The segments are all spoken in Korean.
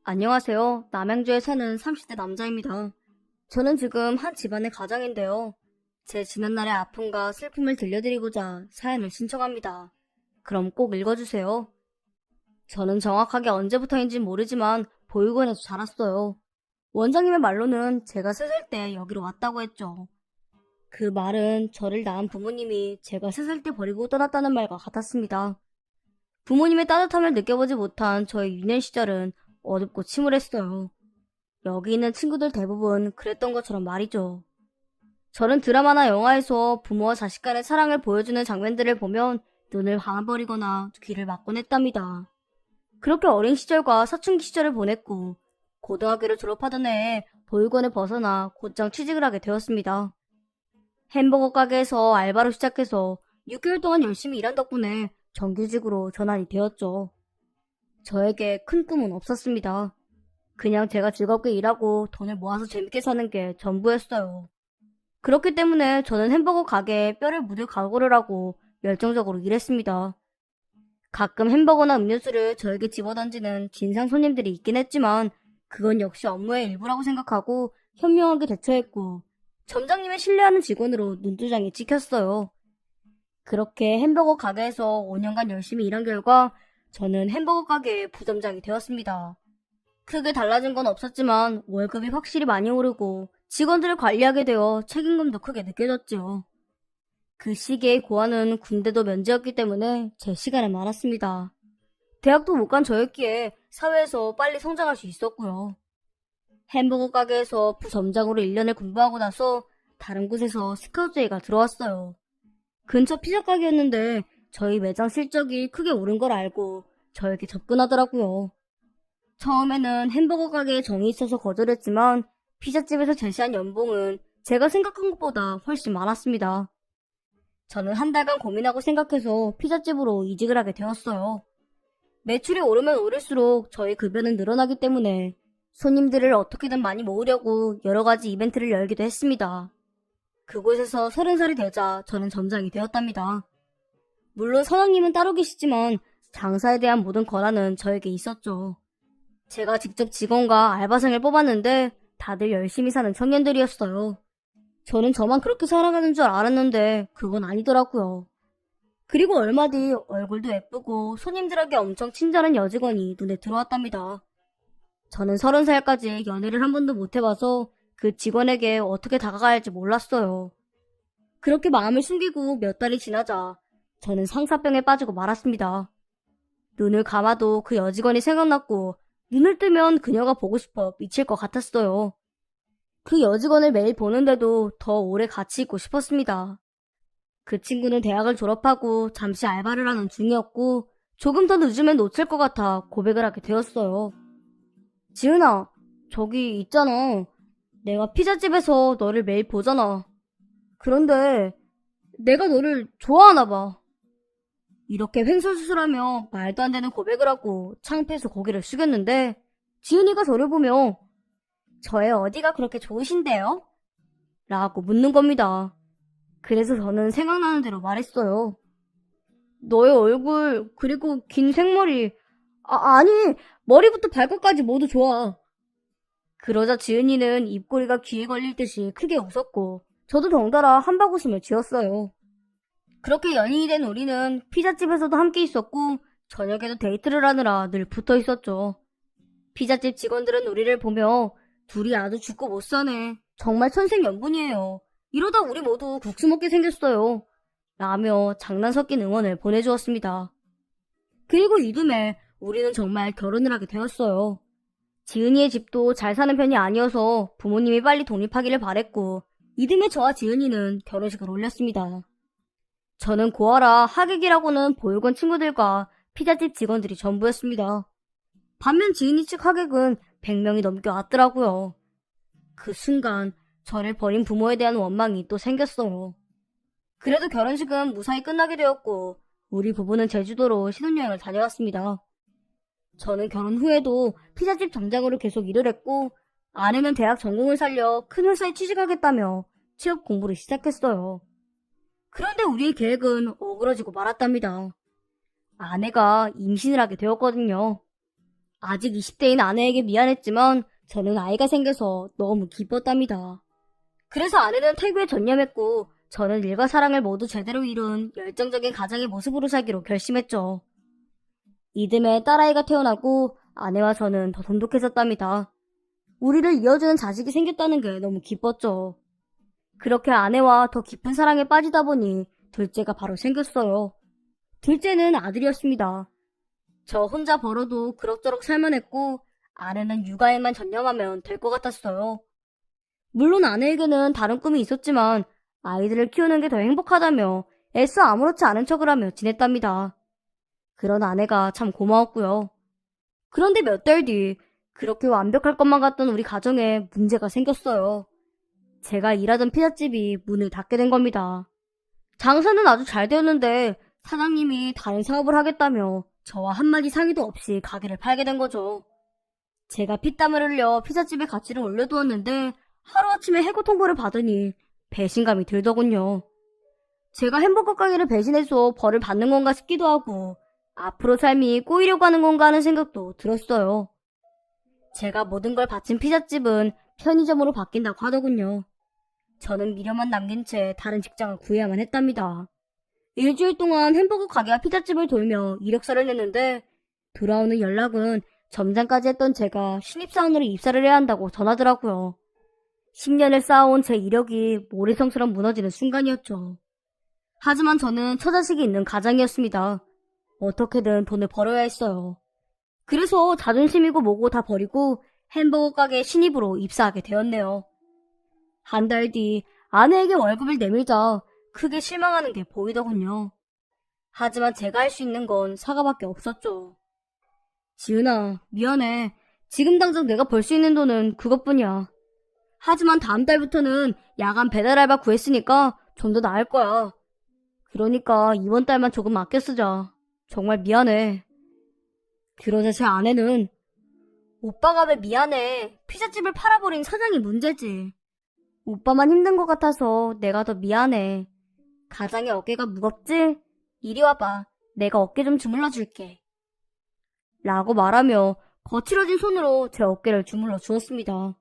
안녕하세요. 남양주에 사는 30대 남자입니다. 저는 지금 한 집안의 가장인데요. 제 지난날의 아픔과 슬픔을 들려드리고자 사연을 신청합니다. 그럼 꼭 읽어주세요. 저는 정확하게 언제부터인진 모르지만 보육원에서 자랐어요. 원장님의 말로는 제가 3살 때 여기로 왔다고 했죠. 그 말은 저를 낳은 부모님이 제가 3살 때 버리고 떠났다는 말과 같았습니다. 부모님의 따뜻함을 느껴보지 못한 저의 유년 시절은 어둡고 침울했어요. 여기 있는 친구들 대부분 그랬던 것처럼 말이죠. 저는 드라마나 영화에서 부모와 자식 간의 사랑을 보여주는 장면들을 보면 눈을 감아버리거나 귀를 막곤 했답니다. 그렇게 어린 시절과 사춘기 시절을 보냈고 고등학교를 졸업하던 해에 보육원을 벗어나 곧장 취직을 하게 되었습니다. 햄버거 가게에서 알바로 시작해서 6개월 동안 열심히 일한 덕분에 정규직으로 전환이 되었죠. 저에게 큰 꿈은 없었습니다. 그냥 제가 즐겁게 일하고 돈을 모아서 재밌게 사는 게 전부였어요. 그렇기 때문에 저는 햄버거 가게에 뼈를 묻을 각오를 하고 열정적으로 일했습니다. 가끔 햄버거나 음료수를 저에게 집어던지는 진상 손님들이 있긴 했지만 그건 역시 업무의 일부라고 생각하고 현명하게 대처했고 점장님의 신뢰하는 직원으로 눈두장이 찍혔어요. 그렇게 햄버거 가게에서 5년간 열심히 일한 결과 저는 햄버거 가게의 부점장이 되었습니다. 크게 달라진 건 없었지만 월급이 확실히 많이 오르고 직원들을 관리하게 되어 책임감도 크게 느껴졌죠. 그 시기의 고아는 군대도 면제였기 때문에 제 시간은 많았습니다. 대학도 못 간 저였기에 사회에서 빨리 성장할 수 있었고요. 햄버거 가게에서 부점장으로 1년을 공부하고 나서 다른 곳에서 스카우트회가 들어왔어요. 근처 피자 가게였는데 저희 매장 실적이 크게 오른 걸 알고 저에게 접근하더라고요. 처음에는 햄버거 가게에 정이 있어서 거절했지만 피자집에서 제시한 연봉은 제가 생각한 것보다 훨씬 많았습니다. 저는 한 달간 고민하고 생각해서 피자집으로 이직을 하게 되었어요. 매출이 오르면 오를수록 저희 급여는 늘어나기 때문에 손님들을 어떻게든 많이 모으려고 여러 가지 이벤트를 열기도 했습니다. 그곳에서 30살이 되자 저는 점장이 되었답니다. 물론 사장님은 따로 계시지만 장사에 대한 모든 권한은 저에게 있었죠. 제가 직접 직원과 알바생을 뽑았는데 다들 열심히 사는 청년들이었어요. 저는 저만 그렇게 살아가는 줄 알았는데 그건 아니더라고요. 그리고 얼마 뒤 얼굴도 예쁘고 손님들에게 엄청 친절한 여직원이 눈에 들어왔답니다. 저는 30살까지 연애를 한 번도 못 해봐서 그 직원에게 어떻게 다가가야 할지 몰랐어요. 그렇게 마음을 숨기고 몇 달이 지나자 저는 상사병에 빠지고 말았습니다. 눈을 감아도 그 여직원이 생각났고 눈을 뜨면 그녀가 보고 싶어 미칠 것 같았어요. 그 여직원을 매일 보는데도 더 오래 같이 있고 싶었습니다. 그 친구는 대학을 졸업하고 잠시 알바를 하는 중이었고 조금 더 늦으면 놓칠 것 같아 고백을 하게 되었어요. 지은아, 저기 있잖아. 내가 피자집에서 너를 매일 보잖아. 그런데 내가 너를 좋아하나 봐. 이렇게 횡설수설하며 말도 안 되는 고백을 하고 창피해서 고개를 숙였는데 지은이가 저를 보며 저의 어디가 그렇게 좋으신데요? 라고 묻는 겁니다. 그래서 저는 생각나는 대로 말했어요. 너의 얼굴 그리고 긴 생머리 아니 머리부터 발끝까지 모두 좋아. 그러자 지은이는 입꼬리가 귀에 걸릴 듯이 크게 웃었고 저도 덩달아 한바구음을 지었어요. 그렇게 연인이 된 우리는 피자집에서도 함께 있었고 저녁에도 데이트를 하느라 늘 붙어 있었죠. 피자집 직원들은 우리를 보며 둘이 아주 죽고 못 사네. 정말 천생연분이에요. 이러다 우리 모두 국수 먹게 생겼어요. 라며 장난 섞인 응원을 보내주었습니다. 그리고 이듬해 우리는 정말 결혼을 하게 되었어요. 지은이의 집도 잘 사는 편이 아니어서 부모님이 빨리 독립하기를 바랬고 이듬해 저와 지은이는 결혼식을 올렸습니다. 저는 고아라 하객이라고는 보육원 친구들과 피자집 직원들이 전부였습니다. 반면 지은이 측 하객은 100명이 넘게 왔더라고요. 그 순간 저를 버린 부모에 대한 원망이 또 생겼어요. 그래도 결혼식은 무사히 끝나게 되었고 우리 부부는 제주도로 신혼여행을 다녀왔습니다. 저는 결혼 후에도 피자집 점장으로 계속 일을 했고 아내는 대학 전공을 살려 큰 회사에 취직하겠다며 취업 공부를 시작했어요. 그런데 우리의 계획은 어그러지고 말았답니다. 아내가 임신을 하게 되었거든요. 아직 20대인 아내에게 미안했지만 저는 아이가 생겨서 너무 기뻤답니다. 그래서 아내는 퇴교에 전념했고 저는 일과 사랑을 모두 제대로 이룬 열정적인 가장의 모습으로 살기로 결심했죠. 이듬해 딸아이가 태어나고 아내와 저는 더 돈독해졌답니다. 우리를 이어주는 자식이 생겼다는 게 너무 기뻤죠. 그렇게 아내와 더 깊은 사랑에 빠지다 보니 둘째가 바로 생겼어요. 둘째는 아들이었습니다. 저 혼자 벌어도 그럭저럭 살만했고 아내는 육아에만 전념하면 될 것 같았어요. 물론 아내에게는 다른 꿈이 있었지만 아이들을 키우는 게 더 행복하다며 애써 아무렇지 않은 척을 하며 지냈답니다. 그런 아내가 참 고마웠고요. 그런데 몇 달 뒤 그렇게 완벽할 것만 같던 우리 가정에 문제가 생겼어요. 제가 일하던 피자집이 문을 닫게 된 겁니다. 장사는 아주 잘 되었는데 사장님이 다른 사업을 하겠다며 저와 한마디 상의도 없이 가게를 팔게 된 거죠. 제가 피땀을 흘려 피자집의 가치를 올려두었는데 하루아침에 해고 통보를 받으니 배신감이 들더군요. 제가 햄버거 가게를 배신해서 벌을 받는 건가 싶기도 하고 앞으로 삶이 꼬이려고 하는 건가 하는 생각도 들었어요. 제가 모든 걸 바친 피자집은 편의점으로 바뀐다고 하더군요. 저는 미련만 남긴 채 다른 직장을 구해야만 했답니다. 일주일 동안 햄버거 가게와 피자집을 돌며 이력서를 냈는데 돌아오는 연락은 점장까지 했던 제가 신입사원으로 입사를 해야 한다고 전하더라고요. 10년을 쌓아온 제 이력이 모래성처럼 무너지는 순간이었죠. 하지만 저는 처자식이 있는 가장이었습니다. 어떻게든 돈을 벌어야 했어요. 그래서 자존심이고 뭐고 다 버리고 햄버거 가게 신입으로 입사하게 되었네요. 한 달 뒤 아내에게 월급을 내밀자 크게 실망하는 게 보이더군요. 하지만 제가 할 수 있는 건 사과밖에 없었죠. 지은아, 미안해. 지금 당장 내가 벌 수 있는 돈은 그것뿐이야. 하지만 다음 달부터는 야간 배달 알바 구했으니까 좀 더 나을 거야. 그러니까 이번 달만 조금 아껴 쓰자. 정말 미안해. 그러자 제 아내는 오빠가 왜 미안해. 피자집을 팔아버린 사장이 문제지. 오빠만 힘든 것 같아서 내가 더 미안해. 가장의 어깨가 무겁지? 이리 와봐. 내가 어깨 좀 주물러 줄게. 라고 말하며 거칠어진 손으로 제 어깨를 주물러 주었습니다.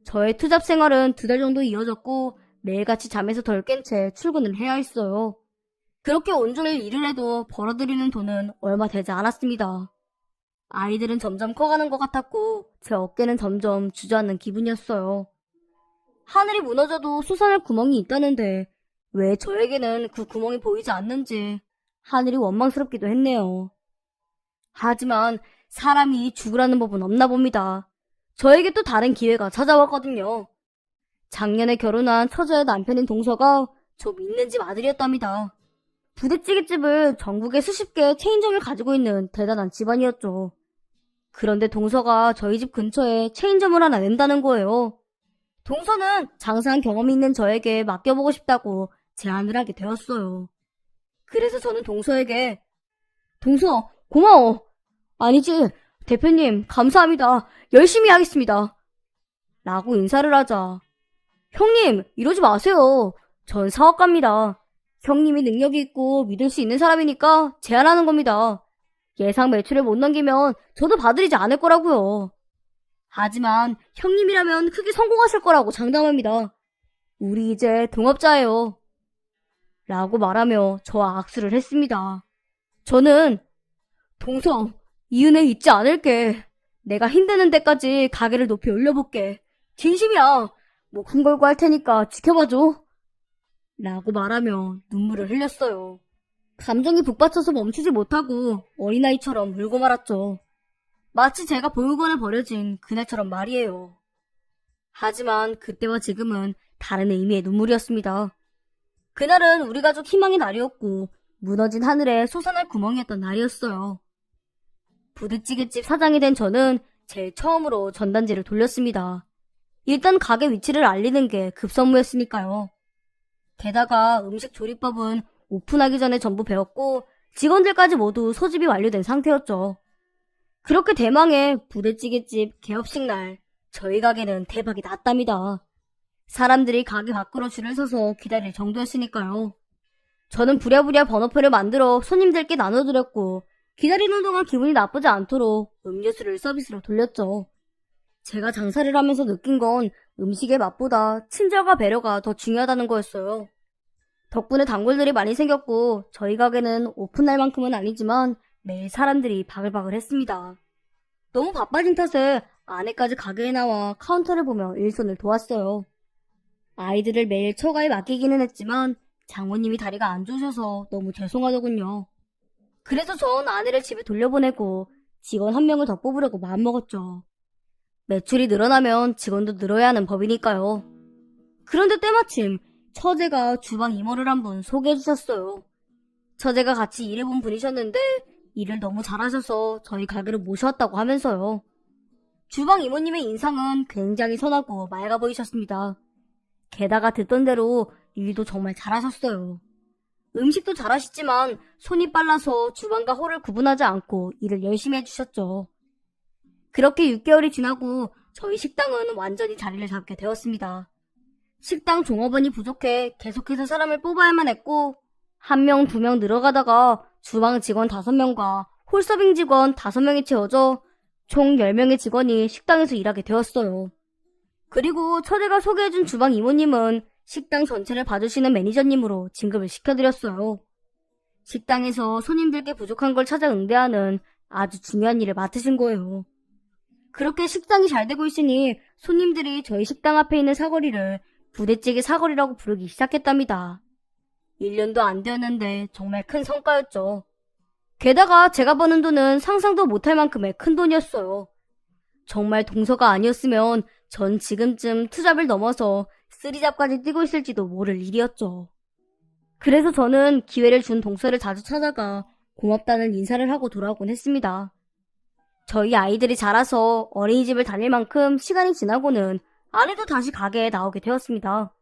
저의 투잡 생활은 2달 정도 이어졌고 매일같이 잠에서 덜 깬 채 출근을 해야 했어요. 그렇게 온종일 일을 해도 벌어들이는 돈은 얼마 되지 않았습니다. 아이들은 점점 커가는 것 같았고 제 어깨는 점점 주저앉는 기분이었어요. 하늘이 무너져도 솟아날 구멍이 있다는데 왜 저에게는 그 구멍이 보이지 않는지 하늘이 원망스럽기도 했네요. 하지만 사람이 죽으라는 법은 없나 봅니다. 저에게 또 다른 기회가 찾아왔거든요. 작년에 결혼한 처자의 남편인 동서가 저 믿는 집 아들이었답니다. 부대찌개집을 전국에 수십 개 체인점을 가지고 있는 대단한 집안이었죠. 그런데 동서가 저희 집 근처에 체인점을 하나 낸다는 거예요. 동서는 장사한 경험이 있는 저에게 맡겨보고 싶다고 제안을 하게 되었어요. 그래서 저는 동서에게 동서, 고마워. 아니지, 대표님, 감사합니다. 열심히 하겠습니다. 라고 인사를 하자. 형님, 이러지 마세요. 전 사업가입니다. 형님이 능력이 있고 믿을 수 있는 사람이니까 제안하는 겁니다. 예상 매출을 못 넘기면 저도 봐드리지 않을 거라고요. 하지만 형님이라면 크게 성공하실 거라고 장담합니다. 우리 이제 동업자예요. 라고 말하며 저와 악수를 했습니다. 저는 동서, 이 은혜 잊지 않을게. 내가 힘드는 데까지 가게를 높이 올려볼게. 진심이야. 목숨 걸고 할 테니까 지켜봐줘. 라고 말하며 눈물을 흘렸어요. 감정이 북받쳐서 멈추지 못하고 어린아이처럼 울고 말았죠. 마치 제가 보육원에 버려진 그날처럼 말이에요. 하지만 그때와 지금은 다른 의미의 눈물이었습니다. 그날은 우리 가족 희망의 날이었고 무너진 하늘에 솟아날 구멍이었던 날이었어요. 부대찌개집 사장이 된 저는 제일 처음으로 전단지를 돌렸습니다. 일단 가게 위치를 알리는 게 급선무였으니까요. 게다가 음식 조리법은 오픈하기 전에 전부 배웠고 직원들까지 모두 소집이 완료된 상태였죠. 그렇게 대망의 부대찌개집 개업식 날 저희 가게는 대박이 났답니다. 사람들이 가게 밖으로 줄을 서서 기다릴 정도였으니까요. 저는 부랴부랴 번호표를 만들어 손님들께 나눠드렸고 기다리는 동안 기분이 나쁘지 않도록 음료수를 서비스로 돌렸죠. 제가 장사를 하면서 느낀 건 음식의 맛보다 친절과 배려가 더 중요하다는 거였어요. 덕분에 단골들이 많이 생겼고 저희 가게는 오픈날만큼은 아니지만 매일 사람들이 바글바글 했습니다. 너무 바빠진 탓에 아내까지 가게에 나와 카운터를 보며 일손을 도왔어요. 아이들을 매일 처가에 맡기기는 했지만 장모님이 다리가 안 좋으셔서 너무 죄송하더군요. 그래서 전 아내를 집에 돌려보내고 직원 한 명을 더 뽑으려고 마음먹었죠. 매출이 늘어나면 직원도 늘어야 하는 법이니까요. 그런데 때마침 처제가 주방 이모를 한 분 소개해 주셨어요. 처제가 같이 일해본 분이셨는데 일을 너무 잘하셔서 저희 가게로 모셔왔다고 하면서요. 주방 이모님의 인상은 굉장히 선하고 맑아 보이셨습니다. 게다가 듣던 대로 일도 정말 잘하셨어요. 음식도 잘하시지만 손이 빨라서 주방과 홀을 구분하지 않고 일을 열심히 해주셨죠. 그렇게 6개월이 지나고 저희 식당은 완전히 자리를 잡게 되었습니다. 식당 종업원이 부족해 계속해서 사람을 뽑아야만 했고 1명, 2명 늘어가다가 주방 직원 5명과 홀서빙 직원 5명이 채워져 총 10명의 직원이 식당에서 일하게 되었어요. 그리고 처제가 소개해준 주방 이모님은 식당 전체를 봐주시는 매니저님으로 진급을 시켜드렸어요. 식당에서 손님들께 부족한 걸 찾아 응대하는 아주 중요한 일을 맡으신 거예요. 그렇게 식당이 잘 되고 있으니 손님들이 저희 식당 앞에 있는 사거리를 부대찌개 사거리라고 부르기 시작했답니다. 1년도 안 되었는데 정말 큰 성과였죠. 게다가 제가 버는 돈은 상상도 못할 만큼의 큰 돈이었어요. 정말 동서가 아니었으면 전 지금쯤 투잡을 넘어서 쓰리잡까지 뛰고 있을지도 모를 일이었죠. 그래서 저는 기회를 준 동서를 자주 찾아가 고맙다는 인사를 하고 돌아오곤 했습니다. 저희 아이들이 자라서 어린이집을 다닐 만큼 시간이 지나고는 아내도 다시 가게에 나오게 되었습니다.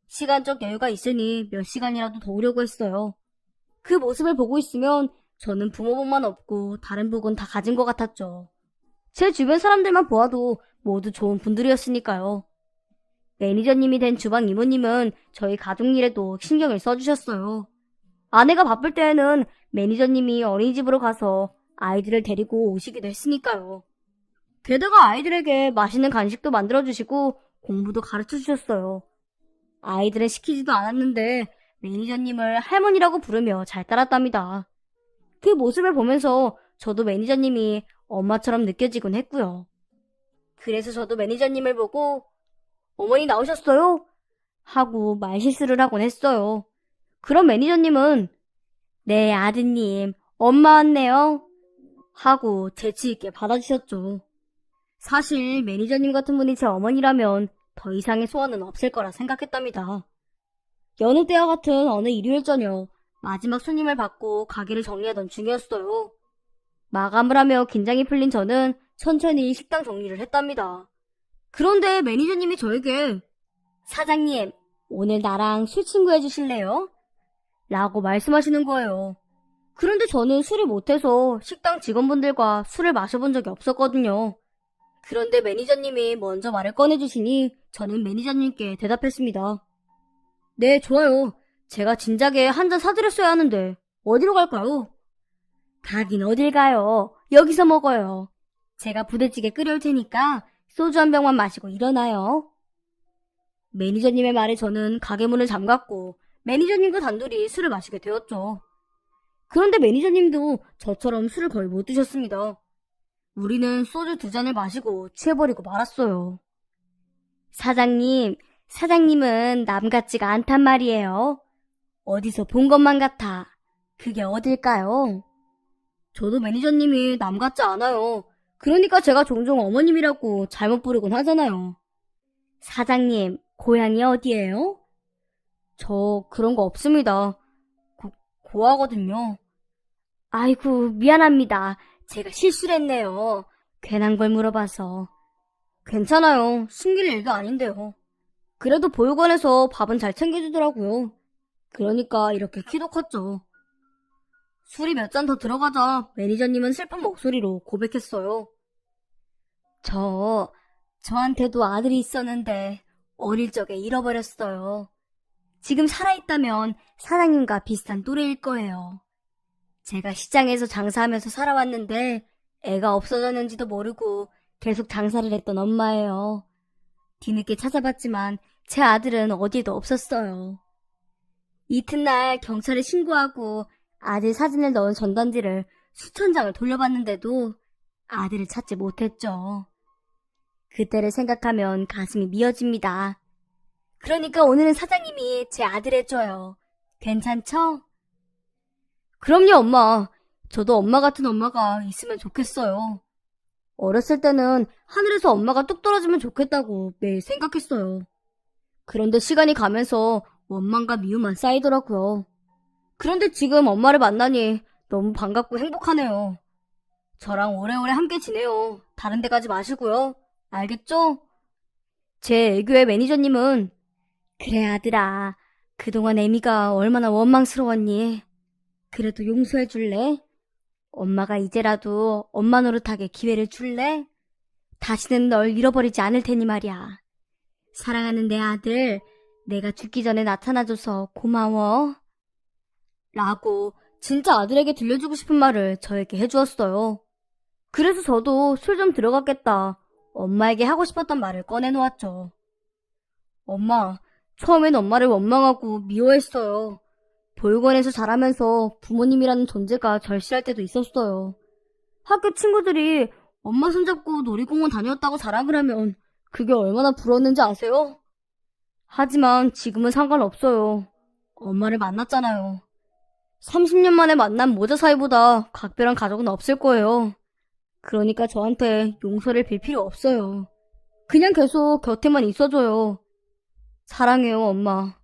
시간적 여유가 있으니 몇 시간이라도 더 오려고 했어요. 그 모습을 보고 있으면 저는 부모복만 없고 다른 복은 다 가진 것 같았죠. 제 주변 사람들만 보아도 모두 좋은 분들이었으니까요. 매니저님이 된 주방 이모님은 저희 가족 일에도 신경을 써주셨어요. 아내가 바쁠 때에는 매니저님이 어린이집으로 가서 아이들을 데리고 오시기도 했으니까요. 게다가 아이들에게 맛있는 간식도 만들어주시고 공부도 가르쳐주셨어요. 아이들은 시키지도 않았는데 매니저님을 할머니라고 부르며 잘 따랐답니다. 그 모습을 보면서 저도 매니저님이 엄마처럼 느껴지곤 했고요. 그래서 저도 매니저님을 보고 어머니 나오셨어요? 하고 말실수를 하곤 했어요. 그럼 매니저님은 네 아드님 엄마 왔네요 하고 재치있게 받아주셨죠. 사실 매니저님 같은 분이 제 어머니라면 더 이상의 소원은 없을 거라 생각했답니다. 여느 때와 같은 어느 일요일 저녁 마지막 손님을 받고 가게를 정리하던 중이었어요. 마감을 하며 긴장이 풀린 저는 천천히 식당 정리를 했답니다. 그런데 매니저님이 저에게 사장님, 오늘 나랑 술 친구 해주실래요? 라고 말씀하시는 거예요. 그런데 저는 술을 못해서 식당 직원분들과 술을 마셔본 적이 없었거든요. 그런데 매니저님이 먼저 말을 꺼내주시니 저는 매니저님께 대답했습니다. 네, 좋아요. 제가 진작에 한 잔 사드렸어야 하는데 어디로 갈까요? 가긴 어딜 가요. 여기서 먹어요. 제가 부대찌개 끓여올 테니까 소주 한 병만 마시고 일어나요. 매니저님의 말에 저는 가게 문을 잠갔고 매니저님과 단둘이 술을 마시게 되었죠. 그런데 매니저님도 저처럼 술을 거의 못 드셨습니다. 우리는 소주 2잔을 마시고 취해버리고 말았어요. 사장님은 남 같지가 않단 말이에요. 어디서 본 것만 같아. 그게 어딜까요? 저도 매니저님이 남 같지 않아요. 그러니까 제가 종종 어머님이라고 잘못 부르곤 하잖아요. 사장님, 고향이 어디예요? 저 그런 거 없습니다. 고하거든요. 아이고, 미안합니다. 제가 실수를 했네요. 괜한 걸 물어봐서. 괜찮아요. 숨길 일도 아닌데요. 그래도 보육원에서 밥은 잘 챙겨주더라고요. 그러니까 이렇게 키도 컸죠. 술이 몇 잔 더 들어가자 매니저님은 슬픈 목소리로 고백했어요. 저한테도 아들이 있었는데 어릴 적에 잃어버렸어요. 지금 살아있다면 사장님과 비슷한 또래일 거예요. 제가 시장에서 장사하면서 살아왔는데 애가 없어졌는지도 모르고 계속 장사를 했던 엄마예요. 뒤늦게 찾아봤지만 제 아들은 어디에도 없었어요. 이튿날 경찰에 신고하고 아들 사진을 넣은 전단지를 수천 장을 돌려봤는데도 아들을 찾지 못했죠. 그때를 생각하면 가슴이 미어집니다. 그러니까 오늘은 사장님이 제 아들 해줘요. 괜찮죠? 그럼요, 엄마. 저도 엄마 같은 엄마가 있으면 좋겠어요. 어렸을 때는 하늘에서 엄마가 뚝 떨어지면 좋겠다고 매일 생각했어요. 그런데 시간이 가면서 원망과 미움만 쌓이더라고요. 그런데 지금 엄마를 만나니 너무 반갑고 행복하네요. 저랑 오래오래 함께 지내요. 다른 데 가지 마시고요. 알겠죠? 제 애교의 매니저님은 그래 아들아. 그동안 애미가 얼마나 원망스러웠니? 그래도 용서해 줄래? 엄마가 이제라도 엄마 노릇하게 기회를 줄래? 다시는 널 잃어버리지 않을 테니 말이야. 사랑하는 내 아들, 내가 죽기 전에 나타나줘서 고마워. 라고 진짜 아들에게 들려주고 싶은 말을 저에게 해주었어요. 그래서 저도 술 좀 들어갔겠다. 엄마에게 하고 싶었던 말을 꺼내놓았죠. 엄마, 처음엔 엄마를 원망하고 미워했어요. 보육원에서 자라면서 부모님이라는 존재가 절실할 때도 있었어요. 학교 친구들이 엄마 손잡고 놀이공원 다녔다고 자랑을 하면 그게 얼마나 부러웠는지 아세요? 하지만 지금은 상관없어요. 엄마를 만났잖아요. 30년 만에 만난 모자 사이보다 각별한 가족은 없을 거예요. 그러니까 저한테 용서를 빌 필요 없어요. 그냥 계속 곁에만 있어줘요. 사랑해요, 엄마.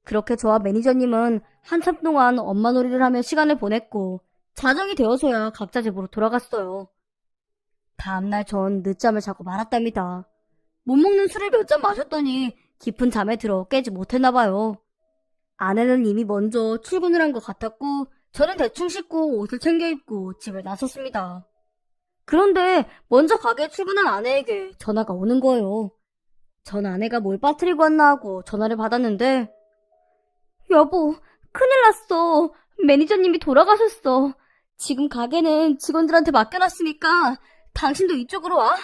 그렇게 저와 매니저님은 한참 동안 엄마 놀이를 하며 시간을 보냈고 자정이 되어서야 각자 집으로 돌아갔어요. 다음날 전 늦잠을 자고 말았답니다. 못 먹는 술을 몇 잔 마셨더니 깊은 잠에 들어 깨지 못했나 봐요. 아내는 이미 먼저 출근을 한 것 같았고 저는 대충 씻고 옷을 챙겨 입고 집을 나섰습니다. 그런데 먼저 가게에 출근한 아내에게 전화가 오는 거예요. 전 아내가 뭘 빠뜨리고 왔나 하고 전화를 받았는데 여보, 큰일 났어. 매니저님이 돌아가셨어. 지금 가게는 직원들한테 맡겨놨으니까 당신도 이쪽으로 와.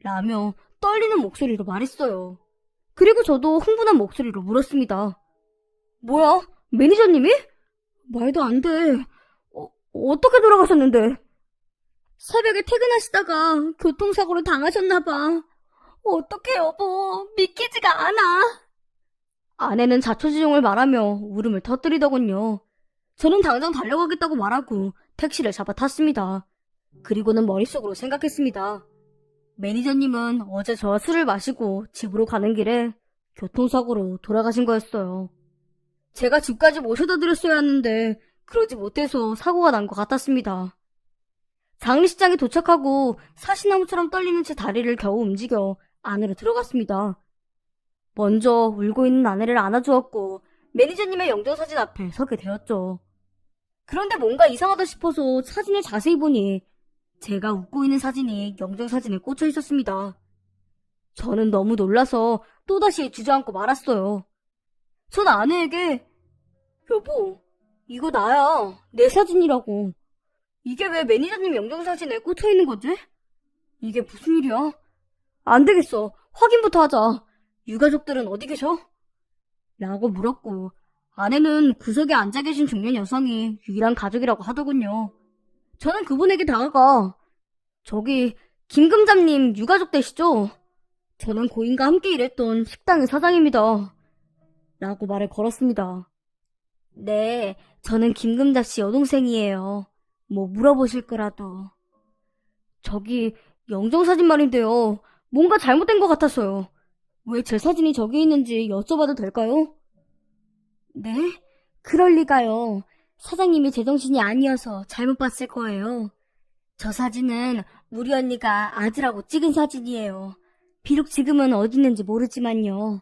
라며 떨리는 목소리로 말했어요. 그리고 저도 흥분한 목소리로 물었습니다. 뭐야? 매니저님이? 말도 안 돼. 어떻게 돌아가셨는데? 새벽에 퇴근하시다가 교통사고를 당하셨나봐. 어떡해 여보, 믿기지가 않아. 아내는 자초지종을 말하며 울음을 터뜨리더군요. 저는 당장 달려가겠다고 말하고 택시를 잡아 탔습니다. 그리고는 머릿속으로 생각했습니다. 매니저님은 어제 저와 술을 마시고 집으로 가는 길에 교통사고로 돌아가신 거였어요. 제가 집까지 모셔다 드렸어야 하는데 그러지 못해서 사고가 난 것 같았습니다. 장례식장에 도착하고 사시나무처럼 떨리는 제 다리를 겨우 움직여 안으로 들어갔습니다. 먼저 울고 있는 아내를 안아주었고 매니저님의 영정사진 앞에 서게 되었죠. 그런데 뭔가 이상하다 싶어서 사진을 자세히 보니 제가 웃고 있는 사진이 영정사진에 꽂혀 있었습니다. 저는 너무 놀라서 또다시 주저앉고 말았어요. 전 아내에게 여보, 이거 나야. 내 사진이라고. 이게 왜 매니저님 영정사진에 꽂혀 있는 거지? 이게 무슨 일이야? 안 되겠어. 확인부터 하자. 유가족들은 어디 계셔? 라고 물었고 아내는 구석에 앉아 계신 중년 여성이 유일한 가족이라고 하더군요. 저는 그분에게 다가가 저기 김금자님 유가족 되시죠? 저는 고인과 함께 일했던 식당의 사장입니다. 라고 말을 걸었습니다. 네, 저는 김금자씨 여동생이에요. 뭐 물어보실 거라도. 저기 영정사진 말인데요. 뭔가 잘못된 것 같았어요. 왜 제 사진이 저기 있는지 여쭤봐도 될까요? 네? 그럴 리가요. 사장님이 제정신이 아니어서 잘못 봤을 거예요. 저 사진은 우리 언니가 아들하고 찍은 사진이에요. 비록 지금은 어디 있는지 모르지만요.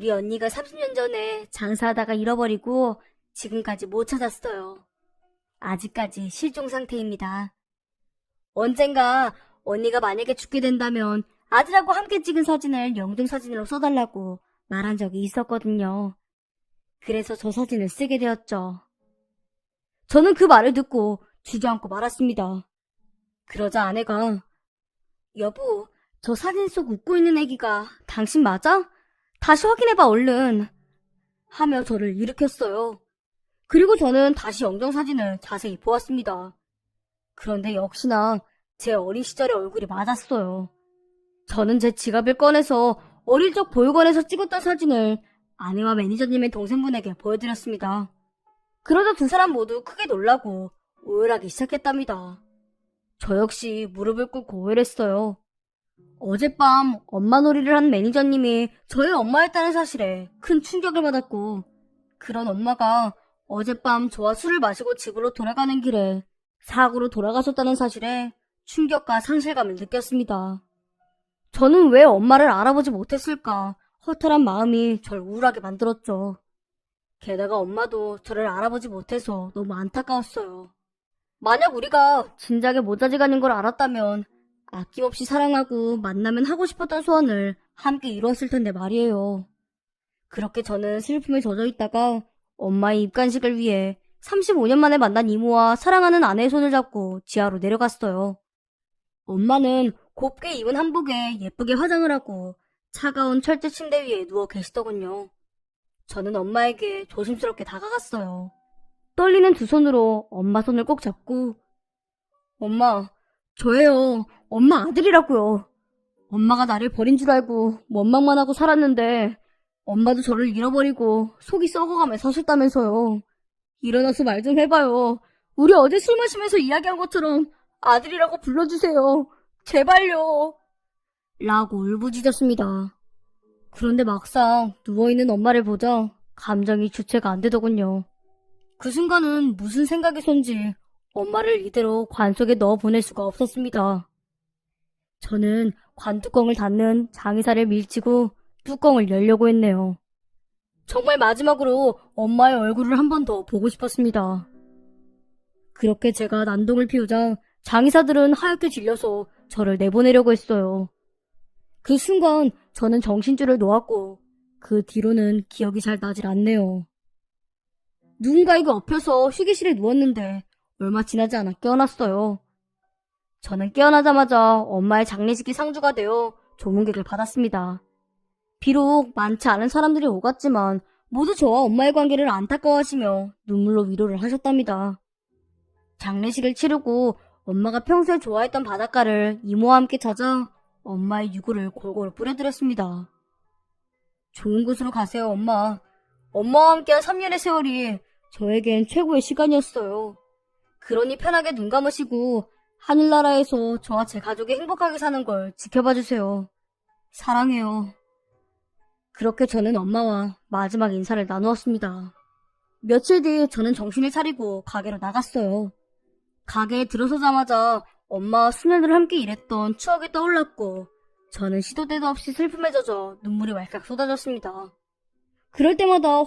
우리 언니가 30년 전에 장사하다가 잃어버리고 지금까지 못 찾았어요. 아직까지 실종 상태입니다. 언젠가 언니가 만약에 죽게 된다면 아들하고 함께 찍은 사진을 영등사진으로 써달라고 말한 적이 있었거든요. 그래서 저 사진을 쓰게 되었죠. 저는 그 말을 듣고 주저앉고 말았습니다. 그러자 아내가 여보, 저 사진 속 웃고 있는 애기가 당신 맞아? 다시 확인해봐 얼른 하며 저를 일으켰어요. 그리고 저는 다시 영정사진을 자세히 보았습니다. 그런데 역시나 제 어린 시절의 얼굴이 맞았어요. 저는 제 지갑을 꺼내서 어릴 적 보육원에서 찍었던 사진을 아내와 매니저님의 동생분에게 보여드렸습니다. 그러자 두 사람 모두 크게 놀라고 오열하기 시작했답니다. 저 역시 무릎을 꿇고 오열했어요. 어젯밤 엄마 놀이를 한 매니저님이 저의 엄마였다는 사실에 큰 충격을 받았고, 그런 엄마가 어젯밤 저와 술을 마시고 집으로 돌아가는 길에 사고로 돌아가셨다는 사실에 충격과 상실감을 느꼈습니다. 저는 왜 엄마를 알아보지 못했을까 허탈한 마음이 절 우울하게 만들었죠. 게다가 엄마도 저를 알아보지 못해서 너무 안타까웠어요. 만약 우리가 진작에 모자지간인 걸 알았다면 아낌없이 사랑하고 만나면 하고 싶었던 소원을 함께 이루었을 텐데 말이에요. 그렇게 저는 슬픔에 젖어 있다가 엄마의 입간식을 위해 35년 만에 만난 이모와 사랑하는 아내의 손을 잡고 지하로 내려갔어요. 엄마는 곱게 입은 한복에 예쁘게 화장을 하고 차가운 철제 침대 위에 누워 계시더군요. 저는 엄마에게 조심스럽게 다가갔어요. 떨리는 두 손으로 엄마 손을 꼭 잡고 엄마, 저예요. 엄마 아들이라고요. 엄마가 나를 버린 줄 알고 원망만 하고 살았는데 엄마도 저를 잃어버리고 속이 썩어가며 사셨다면서요. 일어나서 말 좀 해봐요. 우리 어제 술 마시면서 이야기한 것처럼 아들이라고 불러주세요. 제발요. 라고 울부짖었습니다. 그런데 막상 누워있는 엄마를 보자 감정이 주체가 안 되더군요. 그 순간은 무슨 생각이 손지 엄마를 이대로 관 속에 넣어 보낼 수가 없었습니다. 저는 관 뚜껑을 닫는 장의사를 밀치고 뚜껑을 열려고 했네요. 정말 마지막으로 엄마의 얼굴을 한 번 더 보고 싶었습니다. 그렇게 제가 난동을 피우자 장의사들은 하얗게 질려서 저를 내보내려고 했어요. 그 순간 저는 정신줄을 놓았고 그 뒤로는 기억이 잘 나질 않네요. 누군가에게 엎혀서 휴게실에 누웠는데 얼마 지나지 않아 깨어났어요. 저는 깨어나자마자 엄마의 장례식이 상주가 되어 조문객을 받았습니다. 비록 많지 않은 사람들이 오갔지만 모두 저와 엄마의 관계를 안타까워하시며 눈물로 위로를 하셨답니다. 장례식을 치르고 엄마가 평소에 좋아했던 바닷가를 이모와 함께 찾아 엄마의 유골을 골고루 뿌려드렸습니다. 좋은 곳으로 가세요, 엄마. 엄마와 함께한 3년의 세월이 저에겐 최고의 시간이었어요. 그러니 편하게 눈 감으시고 하늘나라에서 저와 제 가족이 행복하게 사는 걸 지켜봐주세요. 사랑해요. 그렇게 저는 엄마와 마지막 인사를 나누었습니다. 며칠 뒤 저는 정신을 차리고 가게로 나갔어요. 가게에 들어서자마자 엄마와 수년을 함께 일했던 추억이 떠올랐고 저는 시도 때도 없이 슬픔에 젖어 눈물이 왈칵 쏟아졌습니다. 그럴 때마다